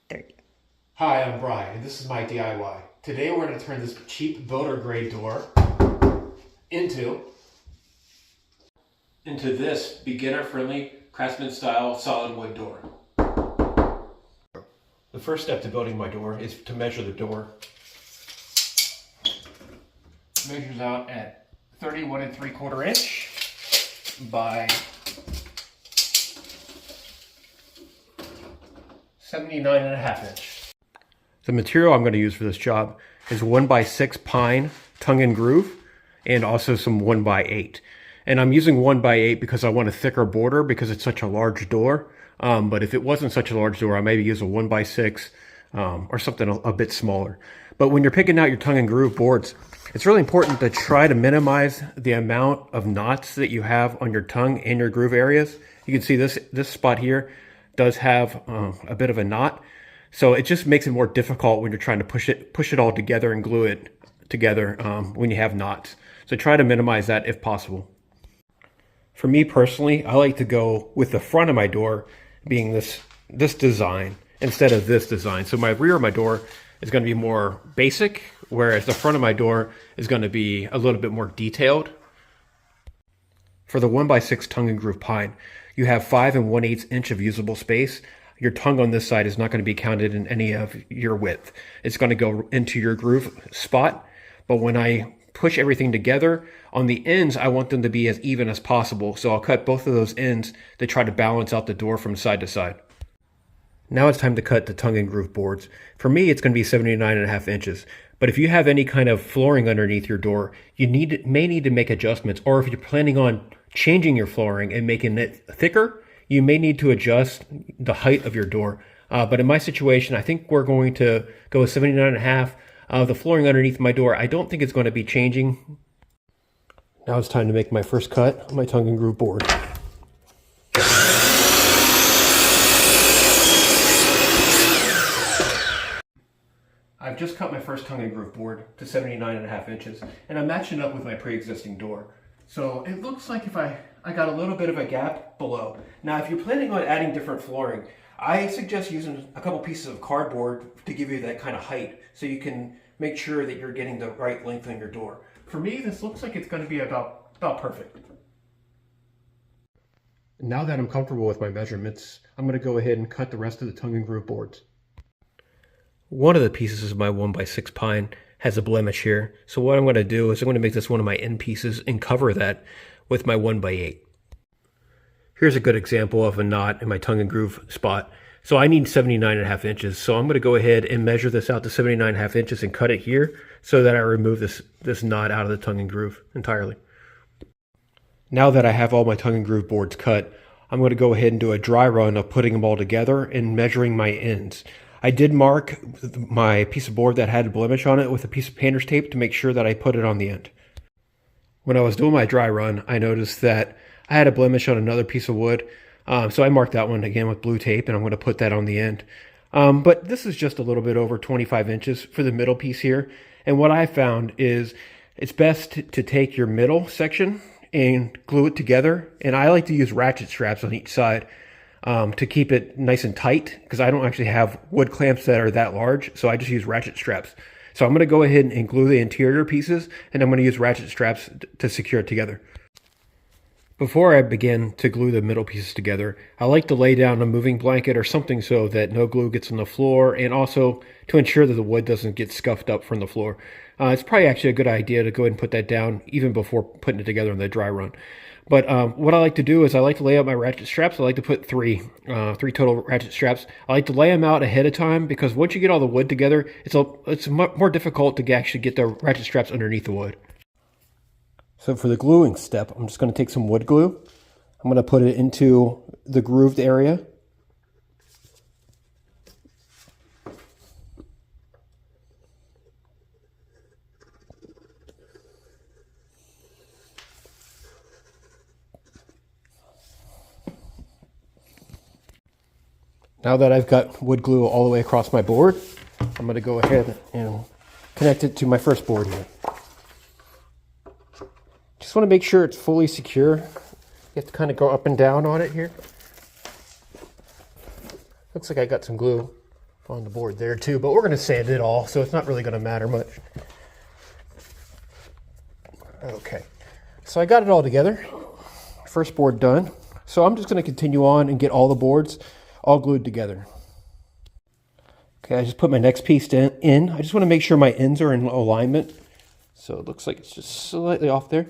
3. Hi, I'm Brian, and this is my DIY. Today we're going to turn this cheap builder grade door into this beginner-friendly Craftsman style solid wood door. The first step to building my door is to measure the door. It measures out at 31 3/4 inch by 79 1/2 inch. The material I'm going to use for this job is 1x6 pine tongue and groove and also some 1x8. And I'm using 1x8 because I want a thicker border because it's such a large door. But if it wasn't such a large door, I maybe use a 1x6 or something a bit smaller. But when you're picking out your tongue and groove boards, it's really important to try to minimize the amount of knots that you have on your tongue and your groove areas. You can see this spot here does have a bit of a knot. So it just makes it more difficult when you're trying to push it all together and glue it together when you have knots. So try to minimize that if possible. For me personally, I like to go with the front of my door being this design instead of this design. So my rear of my door is going to be more basic, whereas the front of my door is going to be a little bit more detailed. For the 1x6 tongue and groove pine, you have 5 1/8 inch of usable space. Your tongue on this side is not going to be counted in any of your width. It's going to go into your groove spot. But when I push everything together, on the ends, I want them to be as even as possible. So I'll cut both of those ends to try to balance out the door from side to side. Now it's time to cut the tongue and groove boards. For me, it's going to be 79 1/2 inches. But if you have any kind of flooring underneath your door, you may need to make adjustments. Or if you're planning on changing your flooring and making it thicker, you may need to adjust the height of your door. But in my situation, I think we're going to go with 79 1/2. The flooring underneath my door, I don't think it's going to be changing. Now it's time to make my first cut on my tongue and groove board. I've just cut my first tongue and groove board to 79 1/2 inches, and I'm matching up with my pre-existing door. So it looks like if I got a little bit of a gap below. Now, if you're planning on adding different flooring, I suggest using a couple pieces of cardboard to give you that kind of height so you can make sure that you're getting the right length on your door. For me, this looks like it's going to be about perfect. Now that I'm comfortable with my measurements, I'm going to go ahead and cut the rest of the tongue and groove boards. One of the pieces of my 1x6 pine has a blemish here. So what I'm going to do is I'm going to make this one of my end pieces and cover that with my 1x8. Here's a good example of a knot in my tongue and groove spot. So I need 79 1/2 inches. So I'm going to go ahead and measure this out to 79 1/2 inches and cut it here so that I remove this knot out of the tongue and groove entirely. Now that I have all my tongue and groove boards cut, I'm going to go ahead and do a dry run of putting them all together and measuring my ends. I did mark my piece of board that had a blemish on it with a piece of painter's tape to make sure that I put it on the end. When I was doing my dry run, I noticed that I had a blemish on another piece of wood. So I marked that one again with blue tape, and I'm going to put that on the end. But this is just a little bit over 25 inches for the middle piece here. And what I found is it's best to take your middle section and glue it together. And I like to use ratchet straps on each side to keep it nice and tight, because I don't actually have wood clamps that are that large. So I just use ratchet straps. So I'm going to go ahead and glue the interior pieces, and I'm going to use ratchet straps to secure it together. Before I begin to glue the middle pieces together, I like to lay down a moving blanket or something so that no glue gets on the floor, and also to ensure that the wood doesn't get scuffed up from the floor. It's probably actually a good idea to go ahead and put that down even before putting it together in the dry run. But what I like to do is I like to lay out my ratchet straps. I like to put three total ratchet straps. I like to lay them out ahead of time because once you get all the wood together, it's more difficult to actually get the ratchet straps underneath the wood. So for the gluing step, I'm just going to take some wood glue. I'm going to put it into the grooved area. Now that I've got wood glue all the way across my board, I'm going to go ahead and connect it to my first board here. Just want to make sure it's fully secure. You have to kind of go up and down on it here. Looks like I got some glue on the board there too, but we're going to sand it all, so it's not really going to matter much. Okay, so I got it all together. First board done. So I'm just going to continue on and get all the boards all glued together. Okay, I just put my next piece in. I just want to make sure my ends are in alignment. So it looks like it's just slightly off there.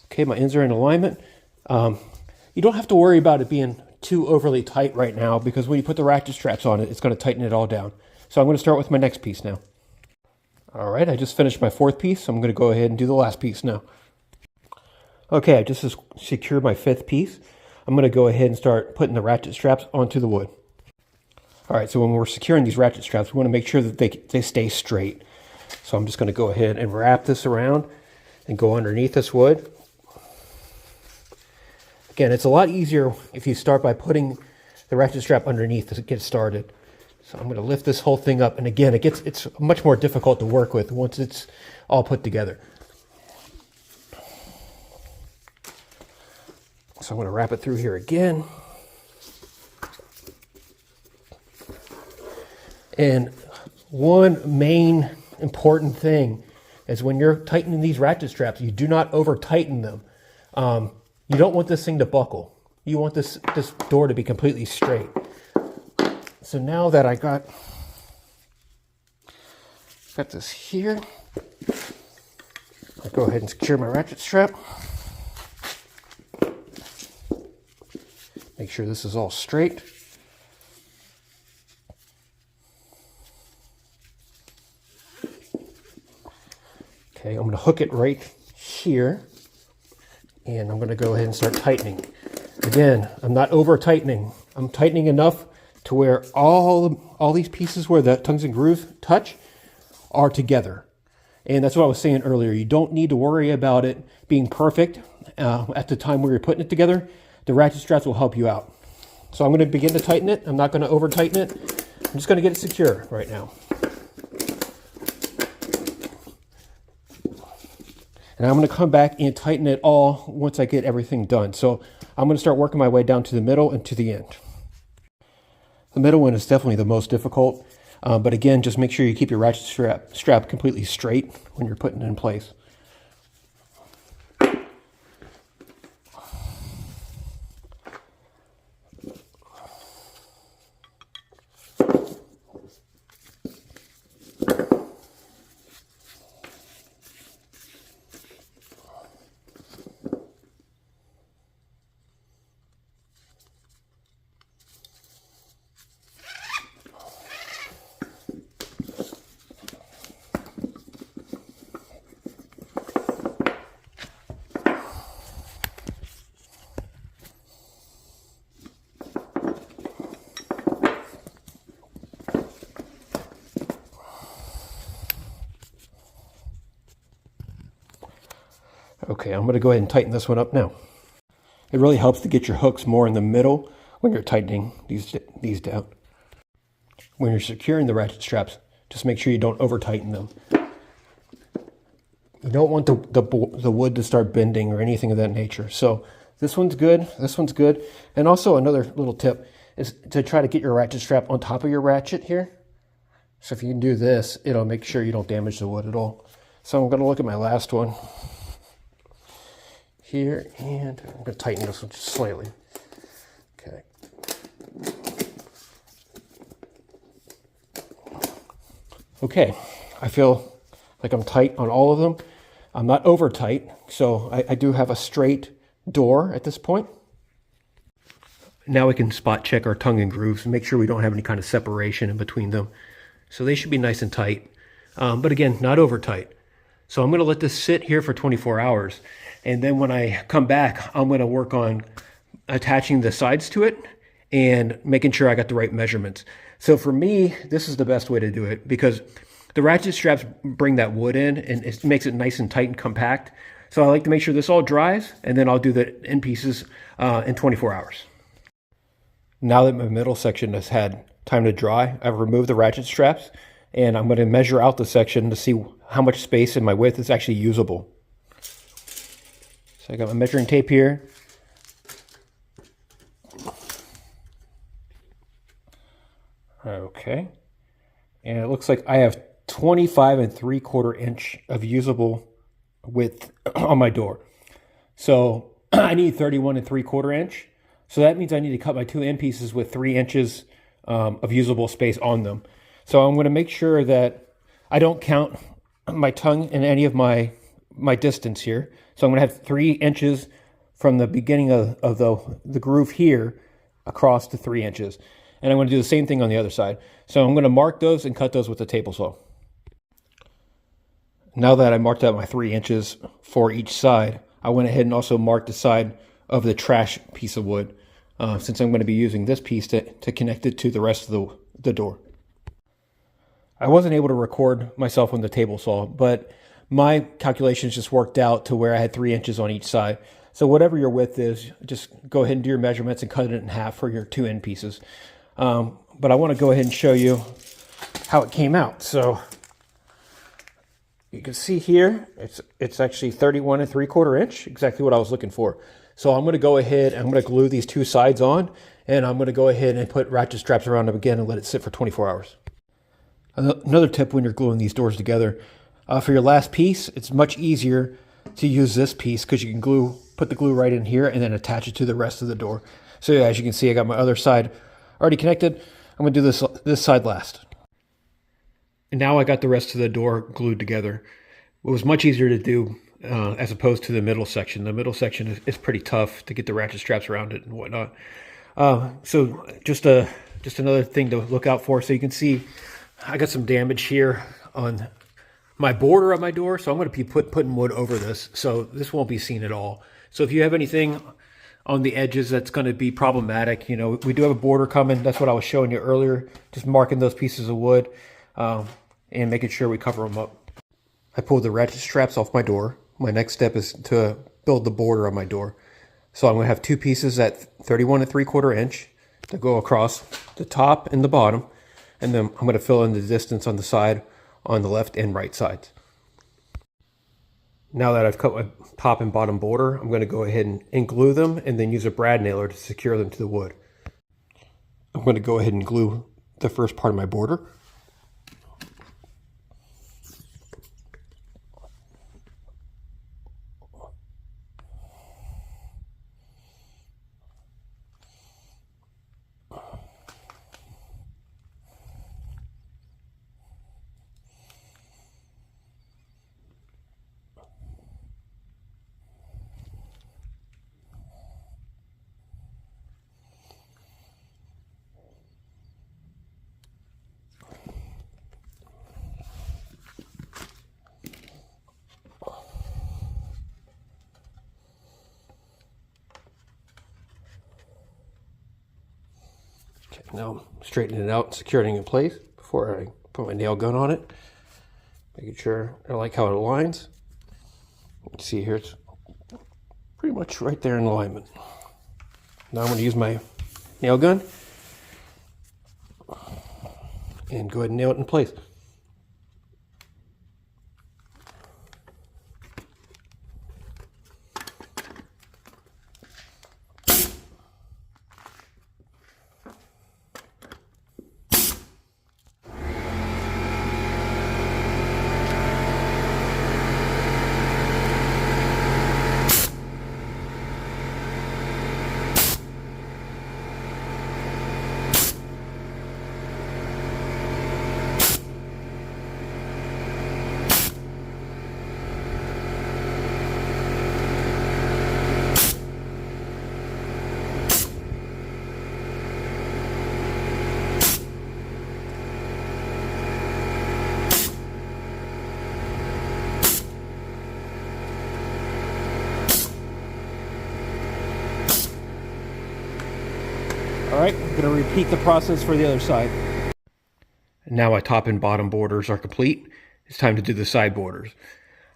Okay, my ends are in alignment. You don't have to worry about it being too overly tight right now, because when you put the ratchet straps on it, it's going to tighten it all down. So I'm going to start with my next piece now. All right, I just finished my fourth piece. So I'm going to go ahead and do the last piece now. Okay, I just secured my fifth piece. I'm going to go ahead and start putting the ratchet straps onto the wood. All right, so when we're securing these ratchet straps, we want to make sure that they stay straight. So I'm just going to go ahead and wrap this around and go underneath this wood. Again, it's a lot easier if you start by putting the ratchet strap underneath to get started. So I'm going to lift this whole thing up, and again, it's much more difficult to work with once it's all put together. So I'm going to wrap it through here again. And one main important thing is when you're tightening these ratchet straps, you do not over tighten them. You don't want this thing to buckle. You want this door to be completely straight. So now that I got this here, I'll go ahead and secure my ratchet strap. Make sure this is all straight. Okay, I'm going to hook it right here, and I'm going to go ahead and start tightening. Again, I'm not over tightening. I'm tightening enough to where all these pieces where the tongues and grooves touch are together. And that's what I was saying earlier. You don't need to worry about it being perfect at the time where you're putting it together. The ratchet straps will help you out. So I'm going to begin to tighten it. I'm not going to over tighten it. I'm just going to get it secure right now. And I'm going to come back and tighten it all once I get everything done. So I'm going to start working my way down to the middle and to the end. The middle one is definitely the most difficult. But again, just make sure you keep your ratchet strap completely straight when you're putting it in place. Okay, I'm going to go ahead and tighten this one up now. It really helps to get your hooks more in the middle when you're tightening these down. When you're securing the ratchet straps, just make sure you don't over tighten them. You don't want the wood to start bending or anything of that nature. So this one's good, this one's good. And also another little tip is to try to get your ratchet strap on top of your ratchet here. So if you can do this, it'll make sure you don't damage the wood at all. So I'm going to look at my last one here, and I'm going to tighten this one just slightly. Okay. Okay, I feel like I'm tight on all of them. I'm not over tight, so I do have a straight door at this point. Now we can spot check our tongue and grooves and make sure we don't have any kind of separation in between them. So they should be nice and tight, but again, not over tight. So I'm going to let this sit here for 24 hours. And then when I come back, I'm going to work on attaching the sides to it and making sure I got the right measurements. So for me, this is the best way to do it because the ratchet straps bring that wood in and it makes it nice and tight and compact. So I like to make sure this all dries, and then I'll do the end pieces in 24 hours. Now that my middle section has had time to dry, I've removed the ratchet straps, and I'm going to measure out the section to see how much space in my width is actually usable. So I got my measuring tape here. Okay. And it looks like I have 25 3/4 inch of usable width on my door. So I need 31 3/4 inch. So that means I need to cut my two end pieces with 3 inches of usable space on them. So I'm going to make sure that I don't count my tongue in any of my distance here. So I'm going to have 3 inches from the beginning of the groove here across to 3 inches. And I'm going to do the same thing on the other side. So I'm going to mark those and cut those with the table saw. Now that I marked out my 3 inches for each side, I went ahead and also marked the side of the trash piece of wood, since I'm going to be using this piece to connect it to the rest of the door. I wasn't able to record myself on the table saw, but my calculations just worked out to where I had 3 inches on each side. So whatever your width is, just go ahead and do your measurements and cut it in half for your two end pieces. But I want to go ahead and show you how it came out. So you can see here, it's actually 31 3/4 inch, exactly what I was looking for. So I'm going to go ahead and I'm going to glue these two sides on, and I'm going to go ahead and put ratchet straps around them again and let it sit for 24 hours. Another tip when you're gluing these doors together, for your last piece, it's much easier to use this piece because you can put the glue right in here and then attach it to the rest of the door. So yeah, as you can see, I got my other side already connected. I'm going to do this side last. And now I got the rest of the door glued together. It was much easier to do as opposed to the middle section. The middle section is pretty tough to get the ratchet straps around it and whatnot. So just another thing to look out for. So you can see I got some damage here on my border of my door. So I'm going to be putting wood over this. So this won't be seen at all. So if you have anything on the edges that's going to be problematic, you know, we do have a border coming. That's what I was showing you earlier. Just marking those pieces of wood and making sure we cover them up. I pulled the ratchet straps off my door. My next step is to build the border on my door. So I'm going to have two pieces at 31 3/4 inch to go across the top and the bottom. And then I'm going to fill in the distance on the side on the left and right sides. Now that I've cut my top and bottom border, I'm going to go ahead and glue them and then use a brad nailer to secure them to the wood. I'm going to go ahead and glue the first part of my border. Now I'm straightening it out and securing it in place before I put my nail gun on it. Making sure I like how it aligns. You can see here it's pretty much right there in alignment. Now I'm going to use my nail gun and go ahead and nail it in place. All right, I'm going to repeat the process for the other side. Now my top and bottom borders are complete. It's time to do the side borders.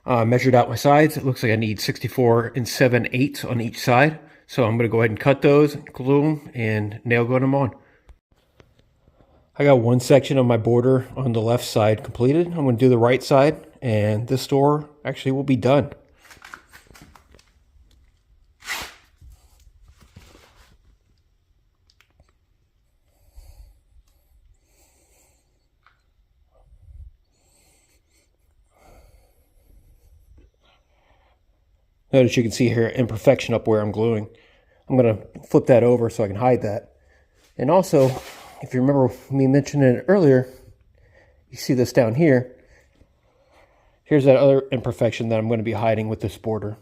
Measured out my sides. It looks like I need 64 7/8 on each side. So I'm going to go ahead and cut those, glue them, and nail gun them on. I got one section of my border on the left side completed. I'm going to do the right side, and this door actually will be done. Notice you can see here imperfection up where I'm gluing. I'm going to flip that over so I can hide that. And also, if you remember me mentioning it earlier, you see this down here. Here's that other imperfection that I'm going to be hiding with this border.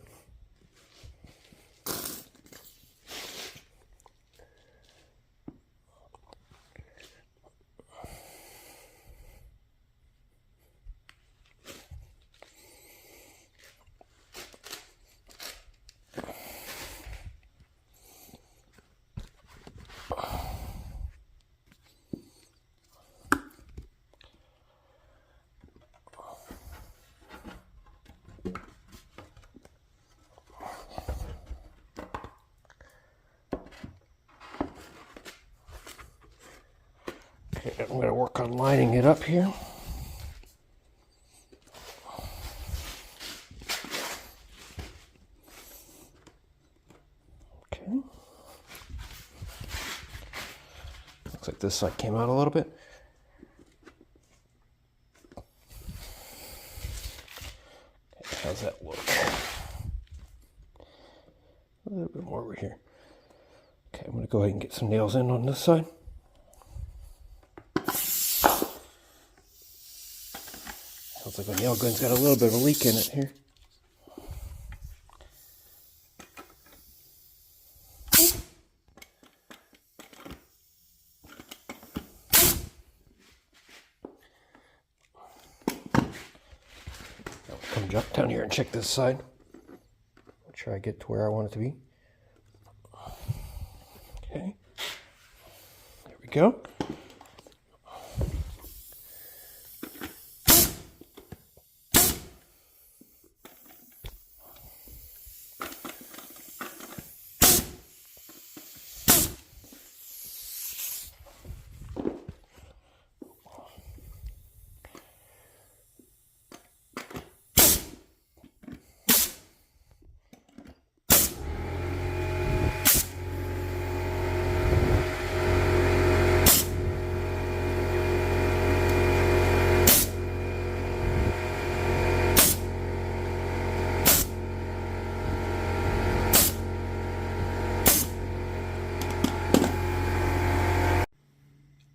Okay, I'm going to work on lining it up here. Okay. Looks like this side came out a little bit. Okay, how's that look? A little bit more over here. Okay, I'm going to go ahead and get some nails in on this side. Sounds like my nail gun's got a little bit of a leak in it here. I'll come jump down here and check this side. Make sure I get to where I want it to be. Okay. There we go.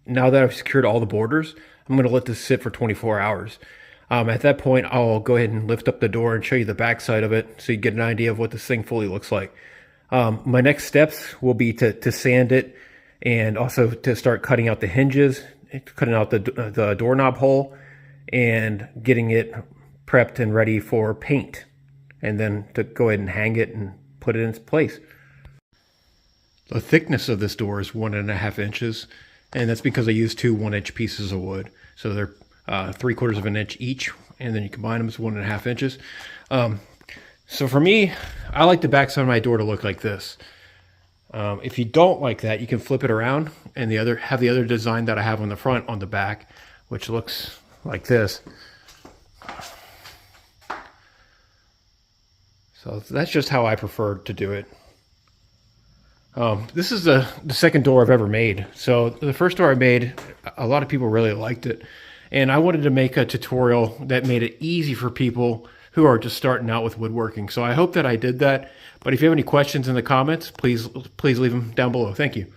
Now that I've secured all the borders, I'm going to let this sit for 24 hours. At that point, I'll go ahead and lift up the door and show you the back side of it so you get an idea of what this thing fully looks like. My next steps will be to sand it and also to start cutting out the hinges, cutting out the doorknob hole, and getting it prepped and ready for paint. And then to go ahead and hang it and put it in its place. The thickness of this door is 1.5 inches. And that's because I used two 1-inch pieces of wood. So they're 3/4 of an inch each, and then you combine them as 1.5 inches. So for me, I like the backside of my door to look like this. If you don't like that, you can flip it around and have the other design that I have on the front on the back, which looks like this. So that's just how I prefer to do it. This is the second door I've ever made. So the first door I made, a lot of people really liked it. And I wanted to make a tutorial that made it easy for people who are just starting out with woodworking. So I hope that I did that. But if you have any questions in the comments, please leave them down below. Thank you.